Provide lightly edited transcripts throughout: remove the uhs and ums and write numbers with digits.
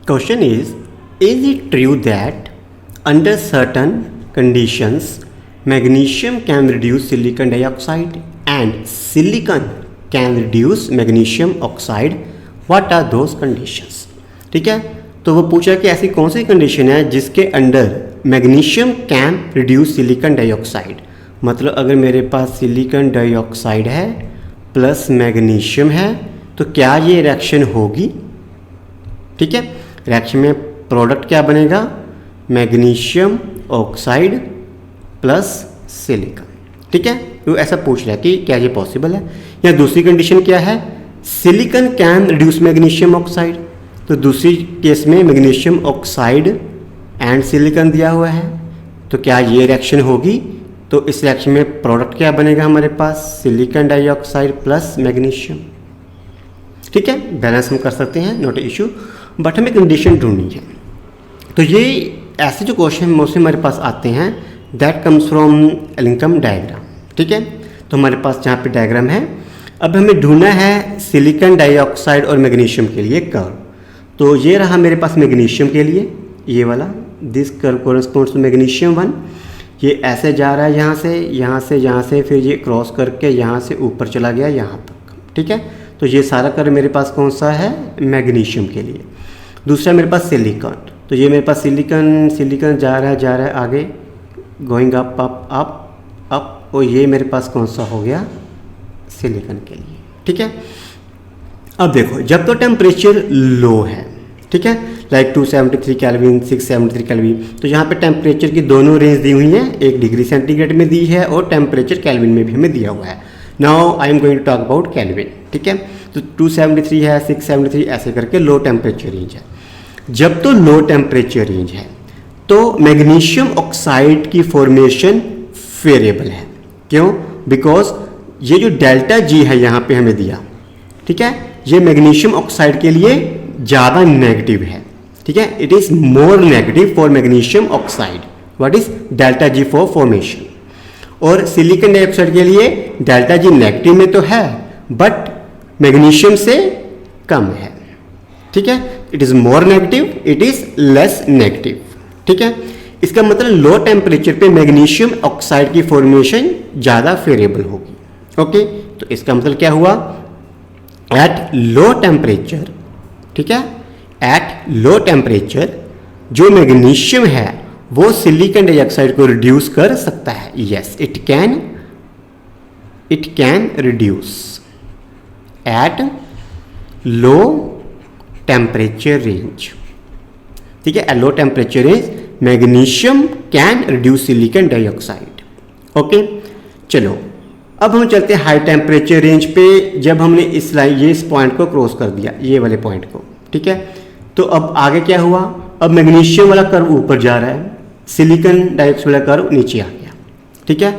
Question is it true that under certain conditions magnesium can reduce silicon dioxide and silicon can reduce magnesium oxide? What are those conditions? ठीक है, तो वो पूछा कि ऐसी कौन सी कंडीशन है जिसके under magnesium can reduce silicon dioxide. मतलब अगर मेरे पास सिलिकॉन डाइऑक्साइड है प्लस मैग्नीशियम है तो क्या ये रिएक्शन होगी? ठीक है, रिएक्शन में प्रोडक्ट क्या बनेगा? Magnesium oxide plus silicon. ठीक है, तो ऐसा पूछ रहा है कि क्या ये पॉसिबल है। या दूसरी कंडीशन क्या है? Silicon can reduce magnesium oxide, तो दूसरी केस में मैग्नीशियम ऑक्साइड एंड सिलिकॉन दिया हुआ है, तो क्या ये रिएक्शन होगी? तो इस रिएक्शन में प्रोडक्ट क्या बनेगा हमारे पास? Silicon dioxide plus magnesium. ठीक है, बैलेंस हम कर सकते हैं, नॉट इशू, बट हमें कंडीशन ढूंढनी है। तो ये ऐसे जो क्वेश्चन मोस्टली हमारे पास आते हैं दैट कम्स फ्रॉम एलिंकम डायग्राम। ठीक है, तो हमारे पास जहाँ पे डायग्राम है, अब हमें ढूंढना है सिलिकॉन डाइऑक्साइड और मैग्नीशियम के लिए कर्व। तो ये रहा मेरे पास मैग्नीशियम के लिए, ये वाला, this curve corresponds to magnesium 1। ये ऐसे जा रहा है यहाँ से, फिर ये क्रॉस करके यहाँ से ऊपर चला गया यहाँ तक। ठीक है, तो ये सारा कर्व मेरे पास कौन सा है? मैग्नीशियम के लिए। दूसरा मेरे पास सिलिकॉन, तो ये मेरे पास सिलिकॉन जा रहा है आगे, going up up up up, और ये मेरे पास कौन सा हो गया? सिलिकॉन के लिए। ठीक है, अब देखो जब तो टेम्परेचर लो है, ठीक है, लाइक 273 केल्विन 673 केल्विन, तो यहाँ पे टेम्परेचर की दोनों रेंज दी हुई हैं, 1 डिग्री सेंटीग्रेड में दी है और टेम्परेचर केल्विन में भी हमें दिया हुआ है। Now I am going to talk about kelvin. ठीक है, तो 273 है, 673, ऐसे करके लो टेम्परेचर रेंज है। जब तो लो टेम्परेचर रेंज है तो मैग्नीशियम ऑक्साइड की फॉर्मेशन वेरिएबल है। क्यों? बिकॉज ये जो डेल्टा जी है यहाँ पे हमें दिया, ठीक है, ये मैग्नीशियम ऑक्साइड के लिए ज़्यादा नेगेटिव है। ठीक है, it is more negative for magnesium oxide. What is delta G for formation? और सिलिकॉन डाइऑक्साइड के लिए डेल्टा जी नेगेटिव में तो है बट मैग्नीशियम से कम है। ठीक है, it is more negative, it is less negative. ठीक है, इसका मतलब लो टेम्परेचर पे मैग्नीशियम ऑक्साइड की फॉर्मेशन ज़्यादा फेवरेबल होगी। ओके, तो इसका मतलब क्या हुआ? एट लो टेम्परेचर, ठीक है, एट लो टेम्परेचर जो मैग्नीशियम है वो सिलिकॉन डाइऑक्साइड को रिड्यूस कर सकता है। Yes, it can reduce at low temperature range. ठीक है, at low temperature range magnesium can reduce silicon dioxide. Okay, चलो अब हम चलते हैं हाई टेम्परेचर रेंज पे। जब हमने इस पॉइंट को क्रॉस कर दिया, ये वाले पॉइंट को, ठीक है, तो अब आगे क्या हुआ? अब मैग्नीशियम वाला कर्व ऊपर जा रहा है, सिलिकॉन डाइऑक्साइड वाला कर्व नीचे आ गया। ठीक है,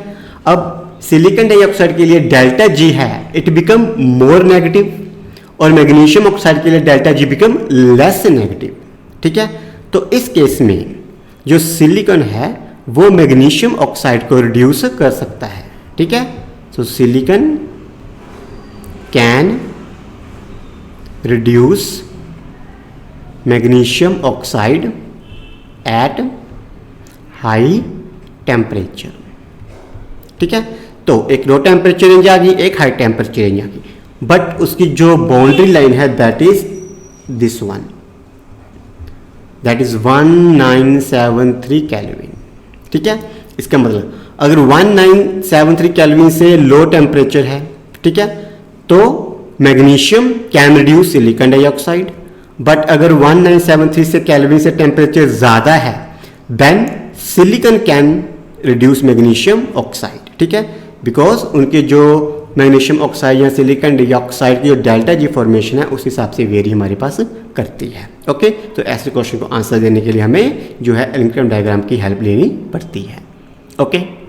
अब सिलिकॉन डाइऑक्साइड के लिए डेल्टा जी है, इट बिकम मोर नेगेटिव, और मैग्नीशियम ऑक्साइड के लिए delta G become less negative. ठीक है, तो इस केस में जो सिलिकॉन है वो मैग्नीशियम ऑक्साइड को रिड्यूस कर सकता है। ठीक है, so silicon can reduce magnesium oxide at high temperature। ठीक है, तो एक लो टेम्परेचर रेंज आ गई, एक हाई टेम्परेचर रेंज आ गई, बट उसकी जो बाउंड्री लाइन है that is this one, that is 1973 kelvin. ठीक है, इसका मतलब अगर 1973 केल्विन से लो टेम्परेचर है, ठीक है, तो magnesium can reduce silicon dioxide, but अगर 1973 से केल्विन से टेम्परेचर ज़्यादा है then silicon can reduce magnesium oxide. ठीक है, बिकॉज उनके जो मैग्नीशियम ऑक्साइड या सिलिकॉन डाइऑक्साइड की जो डेल्टा जी फॉर्मेशन है उस हिसाब से वेरी हमारे पास करती है। ओके, तो ऐसे क्वेश्चन को आंसर देने के लिए हमें जो है एलिंकम डायग्राम की हेल्प लेनी पड़ती है। ओके।